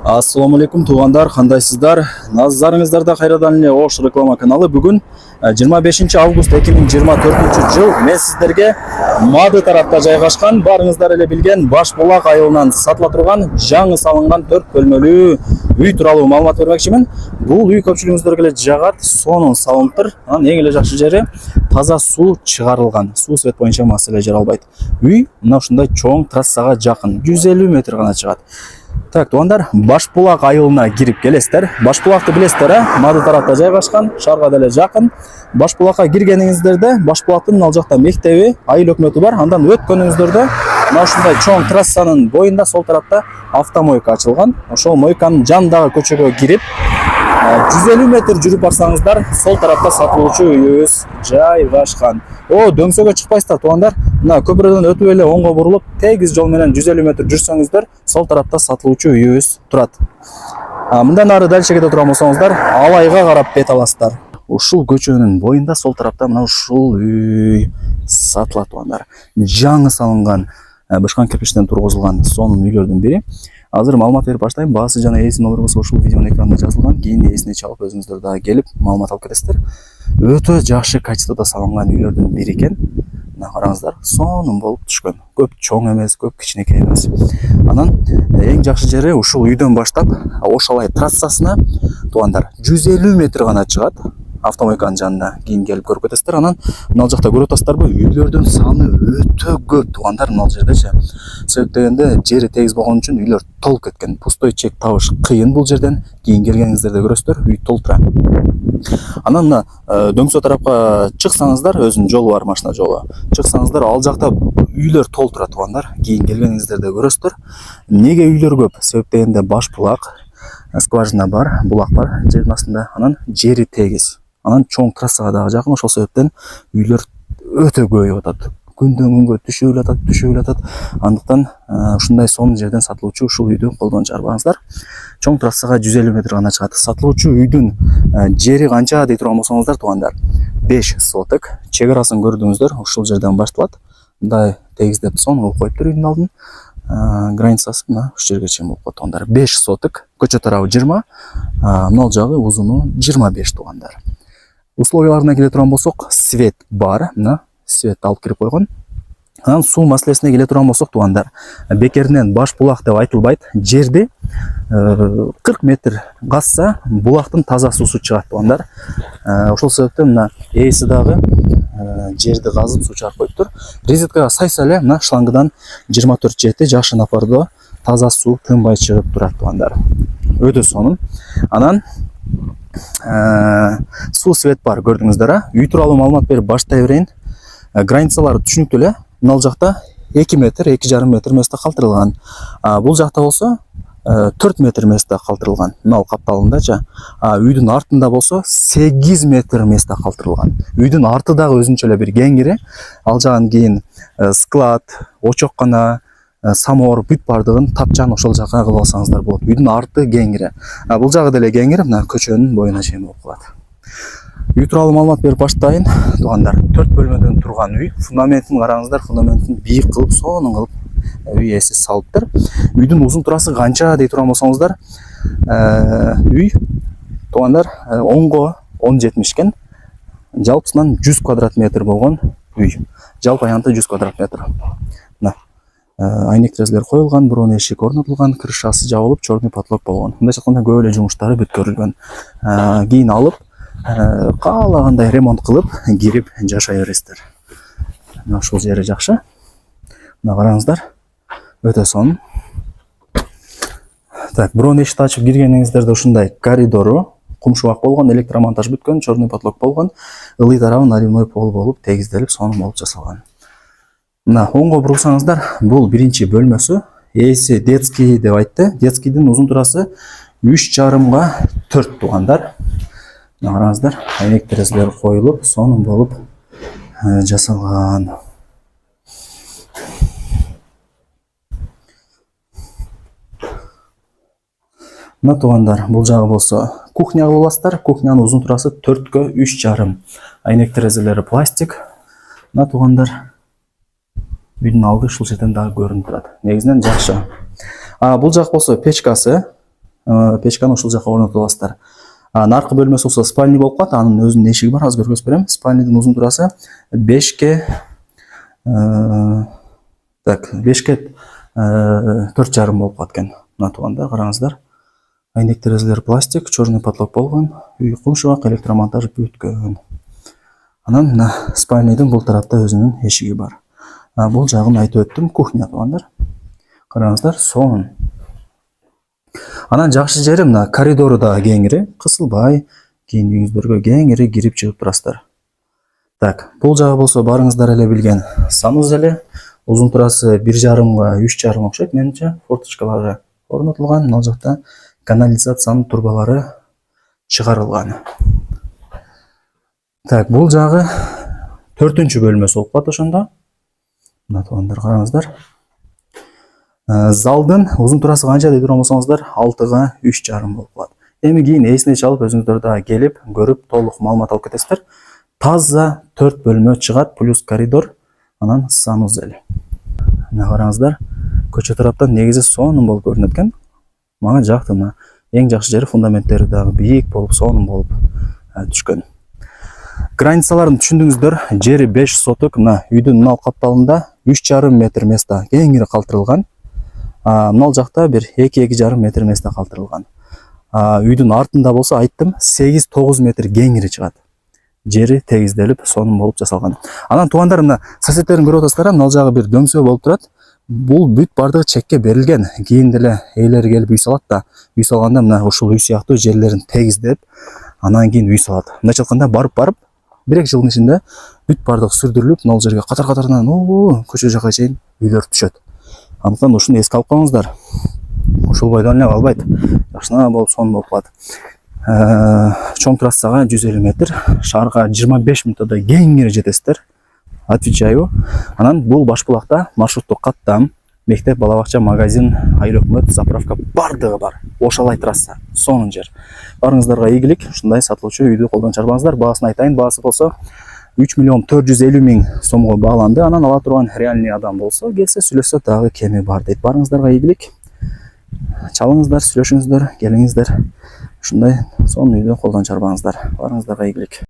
Ассаламу алейкум туугандар, кандайсыздар? Назарыңыздарда кайрадан эле Ош реклама каналы. Бүгүн 25 август 2024 жыл мен сиздерге Мады тарапта жайгашкан, барыңыздар эле билген Башбулак айылынан сатыла турган жаңы салынган 4 бөлмөлүү үй тууралуу маалымат бермекчимин. Бул үй көпчүлүгүңүздөргө эле жагат, сонун салынып, анан эң эле жакшы жери таза суу чыгарылган. Суу свет боюнча маселе жаралбайт. Үй мына ушундай чоң трассага жакын, 150 метр гана чыгат. Так, туугандар, Башбулак айылына кирип келесиздер. Башбулакты билесиздер, Мады тарапта жайгашкан, шаарга деле жакын. Башбулакка киргениңиздерде, Башбулактын ал жакта мектеби, айыл өкмөтү бар. Андан өткөнүңүздөрдө мына ушундай чоң трассанын боюнда сол тарапта автомойка ачылган. Ошол мойканын жанындагы көчөгө кирип 150 метр жүрүп барсаңыздар, сол тарапта сатылуучу үйүбүз жайгашкан. Дөңсөгө чыкпайсыздар туугандар. Мына көпүрөдөн өтүп эле оңго бурулуп, тегиз жол менен 150 метр жүрсөңүздөр, сол тарапта сатылуучу үйүбүз турат. Мындан ары дальшегеде турган болсоңуздар, Алайга карап бет аласыздар. Ушул көчөнүн боюнда сол тарапта мына ушул үй сатылат туугандар. Жаңы салынган, бышкан кирпичтен тургузулган сонун үйлөрдүн бири. Азыр маалымат берип баштайм. Баасы жана ээси номер болсо ушул видеонун экранында жазылган. Кийин ээсине чалып өзүңүздөр дагы келип маалымат алып кетесиздер. Өтө жакшы качествода салынган үйлөрдүн бири экен. Мына караңыздар, сонун болуп түшкөн. Көп чоң эмес, көп кичинекей эмес. Анан эң жакшы жери ушул үйдөн баштап Ошалай трассасына туугандар 150 метр гана чыгат. Автомойканын жанына кийин келип көрүп кетесиздер. Анан мына жакта көрүп атасыздарбы, үйлөрдүн саны өтө көп туугандар мына жердечи. Себеп дегенде жери тегиз болгон үчүн үйлөр толуп кеткен. Пустой чек табыш кыйын бул жерден. Кийин келгениңиздерде көрөсүздөр, үй толтура. Анан мына дөңсө тарапка чыксаңыздар, өзүнүн жолу бар, машина жолу. Чыксаңыздар, ал жакта үйлөр толтура туугандар. Кийин келгениңиздерде көрөсүздөр. Неге үйлөр көп? Себеп дегенде Башбулак, скважина бар, булак бар жердин астында. Анан жери тегиз. Анан чоң трассага дагы жакын, ошол себептен үйлөр өтө көбөйүп атат. Күндөн күнгө түшүп атат. Андыктан ушундай сонун жерден сатылуучу ушул үйдү колдон чыгарбаңыздар. Чоң трассага 150 метр гана чыгат. Сатылуучу үйдүн жери канча дей турган болсоңуздар туугандар, 5 соток. Чек арасын көрдүңүздөр, ушул жерден башталат. Мындай тегиздеп сонун кылып коюптур үйдүн алдын. Границасы мына ушу жерге чейин болуп калат туугандар. 5 соток, көчө тарабы 20, мына жагы узуну 25 туугандар. Условияларына келе турган болсок, свет бар, мына свет алып кирип койгон. Анан суу маселесине келе турган болсок туугандар, бекеринен Башбулак деп айтылбайт. Жерди 40 метр казса, булактын таза суусу чыгат туугандар. Ошол себептен мына ээси дагы жерди казып суу чыгарып коюптур. Резеткага сайса эле мына шлангыдан 24/7 жакшы напордо таза суу тынбай чыгып турат туугандар. Өтө сонун. Анан суу свет бар, көрдүңүздөр. Үй тууралуу маалымат берип баштай берейин. Границалары түшүнүктүү эле. Мына жакта 2 метр, 2,5 метр месте калтырылган. Бул жакта болсо 4 метр месте калтырылган. Мына капталындачы. Үйдүн артында болсо 8 метр месте калтырылган. Үйдүн арты дагы өзүнчө эле бир кеңири. Ал жагын кийин склад, очоккана, самор бүт бардыгын тапчан ошол жакка кылып алсаңыздар болот. Үйдүн арты кеңири. Бул жагы деле кеңири, мына көчөнүн боюна чейин болуп калат. Үй тууралуу маалымат берип баштайын туугандар. 4 бөлмөдөн турган үй. Фундаментин караңыздар, фундаментин бийик кылып, сонун кылып үй ээси салыптыр. Үйдүн узун турасы канча дей турган болсоңуздар, үй туугандар оңго 10,70 экен. Жалпысынан 100 квадрат метр болгон үй. Жалпы аянты 100 квадрат метр. Мына айнек терезелер коюлган, бурун эшик орнотулган, крышасы жабылып, чорный потолок болгон. Мындайча айтканда көп эле жумуштары бүткөрүлгөн. Кийин алып каалагандай ремонт кылып кирип жашай бересиздер. Мына ушул жери жакшы. Мына караңыздар, өтө сонун. Так, бурун эшикти ачып киргениңиздерде ушундай коридору, кумшубак болгон, электромонтаж бүткөн, чорный потолок болгон, ылый тарабы наливной пол болуп, тегизделип, сонун болуп жасалган. Мына оңго бурулсаңыздар, бул биринчи бөлмөсү. Ээси детский деп айтты. Детскийдин узун турасы 3,5 га 4 туугандар. Мына караңыздар, айнек терезелер коюлуп, сонун болуп жасалган. Мына туугандар, бул жагы болсо кухня кылып аласыздар. Кухнянын узун турасы 4 га 3,5. Айнек терезелери пластик. Мына туугандар, үйдүн алды ушул жерден дагы көрүнүп турат. Негизинен жакшы. Бул жак болсо печкасы. печканы ушул жака орнотуп аласыздар. Наркы бөлмөсү болсо спальный болуп калат. Анын өзүнүн эшиги бар. Азыр көрсөтүп берем. Спальныйдын узун турасы 5ке 4,5 болуп калат экен. Мына туугандар, караңыздар. Айнек терезелер пластик, черный потолок болгон, уйку шубак, электромонтаж бүткөн. Анан мына спальныйдын бул тарапта өзүнүн эшиги бар. Бул жагын айтып өттүм, кухня туугандар. Караңыздар, сонун. Анан жакшы жери мына коридору да кеңири, кысылбай, кийиндигиңиздерге кеңири кирип чыгып турасыздар. Так, бул жагы болсо барыңыздар эле билген санузеле. Узун турасы 1,5 га 3,5 окшойт менимче. Форточкалары орнотулган. Ал жакта канализациянын турбалары чыгарылган. Так, бул жагы 4-чү бөлмөсү болуп калат ошондо. Мына туугандар, караңыздар. Залдын узун турасы канча деп турган болсоңуздар 6 га 3,5 болуп калат. Эми кийин эсине чалып өзүңүздөр да келип көрүп толук маалымат алып кетесиздер. Таза 4 бөлмө чыгат, плюс коридор, анан санузел. Мына караңыздар, көчө тараптан негизи сонун болуп көрүнөт экен. Мага жакты. Мына эң жакшы жери фундаменттери дагы бийик болуп, сонун болуп түшкөн. Границаларын түшүндүңүздөр. Жери 5 соток. Мына үйдүн мына капталында 3,5 метр места кеңири калтырылган. Мына жакта бир 2,5 метр места калтырылган. Үйдүн артында болсо айттым 8-9 метр кеңири чыгат. Жери тегизделип, сонун болуп жасалган. Анан туугандар, мына соседтерин көрүп атасыздар, мына жагы бир дөңсөө болуп турат. Бул бүт бардыгы чекке берилген. Кийин деле ээлери келип үй салат да, үй салганда мына ушул үй сыяктуу жерлерин тегиздеп, анан кийин үй салат. Мындайча айтканда барып 1-2 жылдын ичинде бүт бардыгы сүрдүрүлүп, мына жерге катар-катарынан көчө жака чейин үйлөр түшөт. Андыктан ушуну эске алып коюңуздар. Ушул бойдон эле калбайт. Жакшына болуп, сонун болуп калат. Чоң трассага 150 метр, шаарга 25 мүнөттөй кеңири жетесиздер. Отвечаю. Анан бул Башбулакта маршруттук каттам, мектеп, бала бакча, магазин, айыл өкмөт, заправка бардыгы бар. Ошалай трасса, сонун жер. Барыңыздарга ийгилик. Ушундай сатылуучу үйдү колдон чарбаңыздар. Баасын айтайын. Баасы болсо 3,450,000 сомго бааланды. Анан ала турган реальный адам болсо келсе сүйлөшсө дагы кеми бар дейт. Барыңыздарга ийгилик. Чалыңыздар, сүйлөшүңүздөр, келиңиздер. Ушундай сонун үйдү колдон чарбаңыздар. Барыңыздарга ийгилик.